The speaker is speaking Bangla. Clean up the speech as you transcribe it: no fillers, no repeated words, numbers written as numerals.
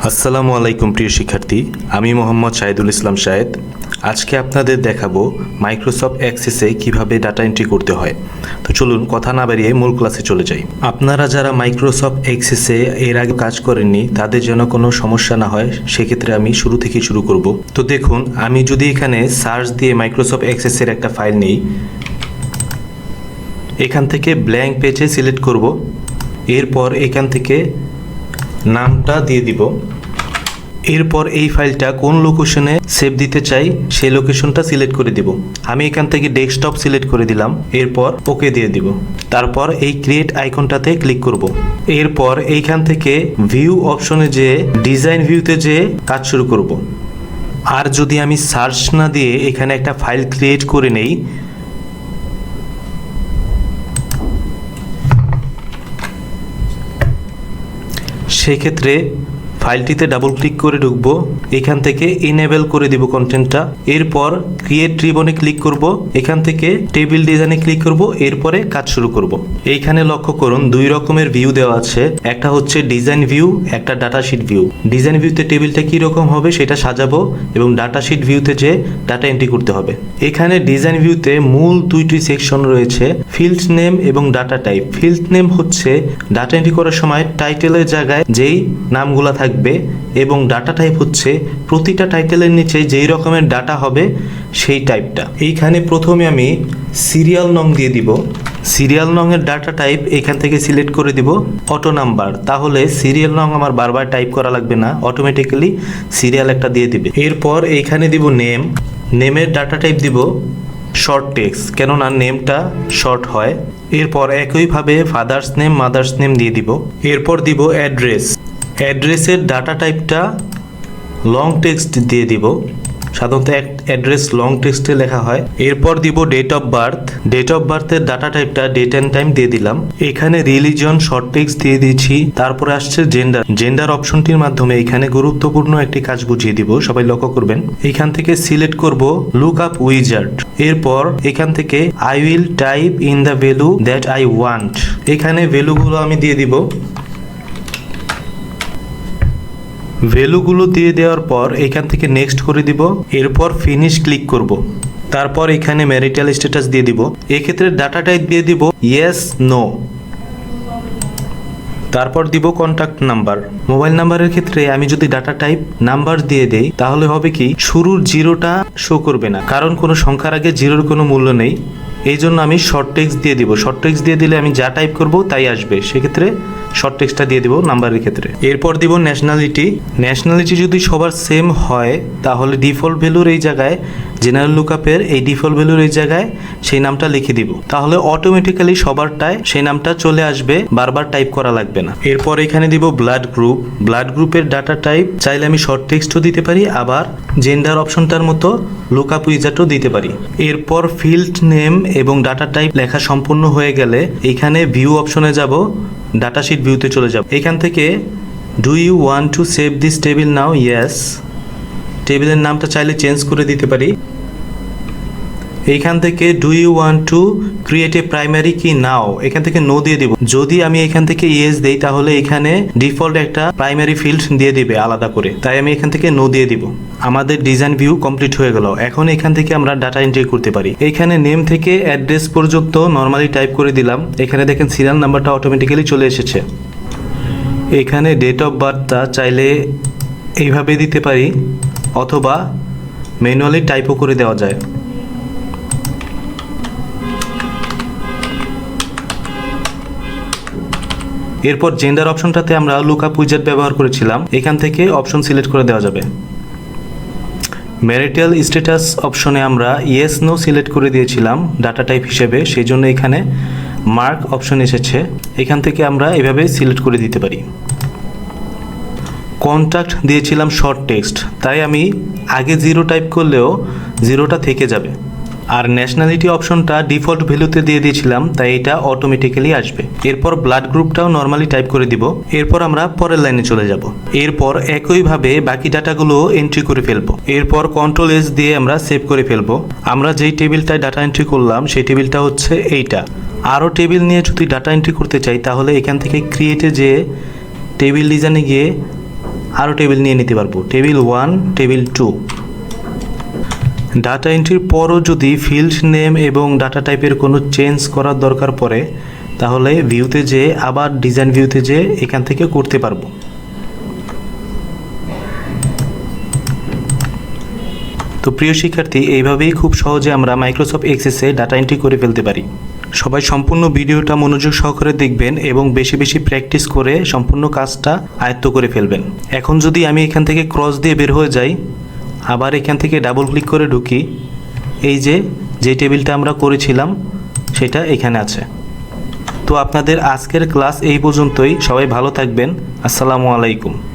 আসসালামু আলাইকুম প্রিয় শিক্ষার্থী, আমি মোহাম্মদ শাহিদুল ইসলাম শাহেদ। আজকে আপনাদের দেখাবো মাইক্রোসফট অ্যাক্সেসে কিভাবে ডাটা এন্ট্রি করতে হয়। তো চলুন কথা না বাড়িয়ে মূল ক্লাসে চলে যাই। আপনারা যারা মাইক্রোসফট অ্যাক্সেসে এর আগে কাজ করেননি তাদের যেন কোনো সমস্যা না হয়, সেক্ষেত্রে আমি শুরু থেকে শুরু করব। তো দেখুন, আমি যদি এখানে সার্চ দিয়ে মাইক্রোসফট অ্যাক্সেসের একটা ফাইল নিই, এখান থেকে ব্ল্যাঙ্ক পেজে সিলেক্ট করব। এরপর এখান থেকে নামটা দিয়ে দিব। এরপর এই ফাইলটা কোন লোকেশনে সেভ দিতে চাই সেই লোকেশনটা সিলেক্ট করে দিব। আমি এখান থেকে ডেস্কটপ সিলেক্ট করে দিলাম। এরপর ওকে দিয়ে দিব। তারপর এই ক্রিয়েট আইকনটাতে ক্লিক করব। এরপর এইখান থেকে ভিউ অপশনে যে ডিজাইন ভিউতে যে কাজ শুরু করব। আর যদি আমি সার্চ না দিয়ে এখানে একটা ফাইল ক্রিয়েট করে নেই, সেক্ষেত্রে ফাইলটিতে ডাবল ক্লিক করে ঢুকবো। এখান থেকে ইনেবল করে দিব কন্টেন্টটা। এরপর ক্রিয়েট রিবনে ক্লিক করব। এখান থেকে টেবিল ডিজাইনে ক্লিক করব। এরপরে কাজ শুরু করব। এইখানে লক্ষ্য করুন, দুই রকমের ভিউ দেওয়া আছে। একটা হচ্ছে ডিজাইন ভিউ, একটা ডাটা শিট ভিউ। ডিজাইন ভিউতে টেবিলটা কি রকম হবে সেটা সাজাবো, এবং ডাটা শিট ভিউতে যে ডাটা এন্ট্রি করতে হবে। এখানে ডিজাইন ভিউতে মূল দুইটি সেকশন রয়েছে, ফিল্ড নেম এবং ডাটা টাইপ। ফিল্ড নেম হচ্ছে ডাটা এন্ট্রি করার সময় টাইটেলের জায়গায় যেই নামগুলো থাকবে, এবং ডাটা টাইপ হচ্ছে প্রতিটা টাইটেলের নিচে যেই রকমের ডাটা হবে সেই টাইপটা। এইখানে প্রথমে আমি সিরিয়াল নং দিয়ে দিব। সিরিয়াল নং এর ডাটা টাইপ এখান থেকে সিলেক্ট করে দিব অটো নাম্বার, তাহলে সিরিয়াল নং আমার বারবার টাইপ করা লাগবে না, অটোমেটিক্যালি সিরিয়াল একটা দিয়ে দিবে। এরপর এইখানে দিব নেম। নেমের ডাটা টাইপ দিব শর্ট টেক্সট, কেননা নেমটা শর্ট হয়। এরপর একইভাবে ফাদার্স নেম, মাদার্স নেম দিয়ে দিব। এরপর দিব অ্যাড্রেস। অ্যাড্রেসের ডাটা টাইপটা লং টেক্সট দিয়ে দিব, সাধারণত অ্যাড্রেস লং টেক্সটে লেখা হয়। এরপর দিব date of birth. Date of বার্থের ডাটা টাইপটা ডেট অ্যান্ড টাইম দিয়ে দিলাম। এখানে রিলিজন শর্ট টেক্সট দিয়ে দিয়েছি। তারপরে আসছে জেন্ডার। জেন্ডার অপশনটির মাধ্যমে এখানে গুরুত্বপূর্ণ একটি কাজ বুঝিয়ে দিব, সবাই লক্ষ্য করবেন। এখান থেকে সিলেক্ট করব লুক আপ উইজার্ড। এরপর এখান থেকে I will type in the value that I want. এখানে ভ্যালুগুলো আমি দিয়ে দিব। ভ্যালুগুলো দিয়ে দেওয়ার পর এখান থেকে নেক্সট করে দিব। এরপর ফিনিশ ক্লিক করব। তারপর এখানে ম্যারিটাল স্ট্যাটাস দিয়ে দিব। এক্ষেত্রে ডাটা টাইপ দিয়ে দিব ইয়েস নো। তারপর দিব কন্ট্যাক্ট নাম্বার। মোবাইল নাম্বারের ক্ষেত্রে আমি যদি ডাটা টাইপ নাম্বার দিয়ে দেই, তাহলে হবে কি শুরুর জিরোটা শো করবে না, কারণ কোনো সংখ্যার আগে জিরোর কোনো মূল্য নেই। এই জন্য আমি শর্ট টেক্সট দিয়ে দিব। শর্ট টেক্সট দিয়ে দিলে আমি যা টাইপ করব তাই আসবে, সেক্ষেত্রে শর্ট টেক্সটটা দিয়ে দিব নাম্বারের ক্ষেত্রে। এরপর দিব ন্যাশনালিটি। ন্যাশনালিটি যদি সবার সেম হয় তাহলে ডিফল্ট ভ্যালুর এই জায়গায়, জেনারেল লুকআপের এই ডিফল্ট ভ্যালুর এই জায়গায় সেই নামটা লিখে দিব, তাহলে অটোমেটিক্যালি সবারটায় সেই নামটা চলে আসবে, বারবার টাইপ করা লাগবে না। এরপর এখানে দিব ব্লাড গ্রুপ। ব্লাড গ্রুপের ডাটা টাইপ চাইলে আমি শর্ট টেক্সটও দিতে পারি, আবার জেন্ডার অপশনটার মতো লুকআপ উইজার্ডও দিতে পারি। এরপর ফিল্ড নেম এবং ডাটা টাইপ লেখা সম্পূর্ণ হয়ে গেলে এখানে ভিউ অপশনে যাব, ডাটা শিট ভিউতে চলে যাব। এখান থেকে do you want to save this table now? Yes. টেবিলের নামটা চাইলে চেঞ্জ করে দিতে পারি। এইখান থেকে do you want to create a primary key now? এখান থেকে নো দিয়ে দিব। যদি আমি এখান থেকে ইয়েস দেই তাহলে এখানে ডিফল্ট একটা প্রাইমারি ফিল্ড দিয়ে দিবে আলাদা করে, তাই আমি এখান থেকে নো দিয়ে দিব। আমাদের ডিজাইন ভিউ কমপ্লিট হয়ে গেল। এখন এখান থেকে আমরা ডাটা এন্ট্রি করতে পারি। এখানে নেম থেকে অ্যাড্রেস পর্যন্ত নর্মালি টাইপ করে দিলাম। এখানে দেখেন সিরিয়াল নাম্বারটা অটোমেটিক্যালি চলে এসেছে। এখানে ডেট অফ বার্থটা চাইলে এইভাবে দিতে পারি, অথবা ম্যানুয়ালি টাইপও করে দেওয়া যায়। এরপর জেন্ডার অপশনটাতে আমরা লুকআপ উইজার্ড ব্যবহার করেছিলাম, এখান থেকে অপশন সিলেক্ট করে দেওয়া যাবে। ম্যারিটাল স্ট্যাটাস অপশনে আমরা ইয়েস নো সিলেক্ট করে দিয়েছিলাম ডাটা টাইপ হিসেবে, সেই জন্য এখানে মার্ক অপশন এসেছে। এখান থেকে আমরা এভাবে সিলেক্ট করে দিতে পারি। কন্ট্যাক্ট দিয়েছিলাম শর্ট টেক্সট, তাই আমি আগে জিরো টাইপ করলেও জিরোটা থেকে যাবে। আর ন্যাশনালিটি অপশনটা ডিফল্ট ভ্যালুতে দিয়ে দিয়েছিলাম, তাই এটা অটোমেটিক্যালি আসবে। এরপর ব্লাড গ্রুপটাও নর্মালি টাইপ করে দিব। এরপর আমরা পরের লাইনে চলে যাব। এরপর একইভাবে বাকি ডাটাগুলো এন্ট্রি করে ফেলবো। এরপর কন্ট্রোল এস দিয়ে আমরা সেভ করে ফেলবো। আমরা যেই টেবিলটায় ডাটা এন্ট্রি করলাম সেই টেবিলটা হচ্ছে এইটা। আরও টেবিল নিয়ে যদি ডাটা এন্ট্রি করতে চাই তাহলে এখান থেকে ক্রিয়েটে যে টেবিল ডিজাইনে গিয়ে আরও টেবিল নিয়ে নিতে পারবো, টেবিল 1, টেবিল 2। ডাটা এন্ট্রির পরও যদি ফিল্ড নেম এবং ডাটা টাইপের কোনো চেঞ্জ করার দরকার পড়ে, তাহলে ভিউতে যেয়ে আবার ডিজাইন ভিউতে যেয়ে এখান থেকে করতে পারবো। তো প্রিয় শিক্ষার্থী, এইভাবেই খুব সহজে আমরা মাইক্রোসফট এক্সেসে ডাটা এন্ট্রি করে ফেলতে পারি। সবাই সম্পূর্ণ ভিডিওটা মনোযোগ সহকারে দেখবেন এবং বেশি বেশি প্র্যাকটিস করে সম্পূর্ণ কাজটা আয়ত্ত করে ফেলবেন। এখন যদি আমি এখান থেকে ক্রস দিয়ে বের হয়ে যাই, আবার এখান থেকে ডাবল ক্লিক করে ঢুকি, এই যে টেবিলটা আমরা করেছিলাম সেটা এখানে আছে। তো আপনাদের আজকের ক্লাস এই পর্যন্তই। সবাই ভালো থাকবেন। আসসালামু আলাইকুম।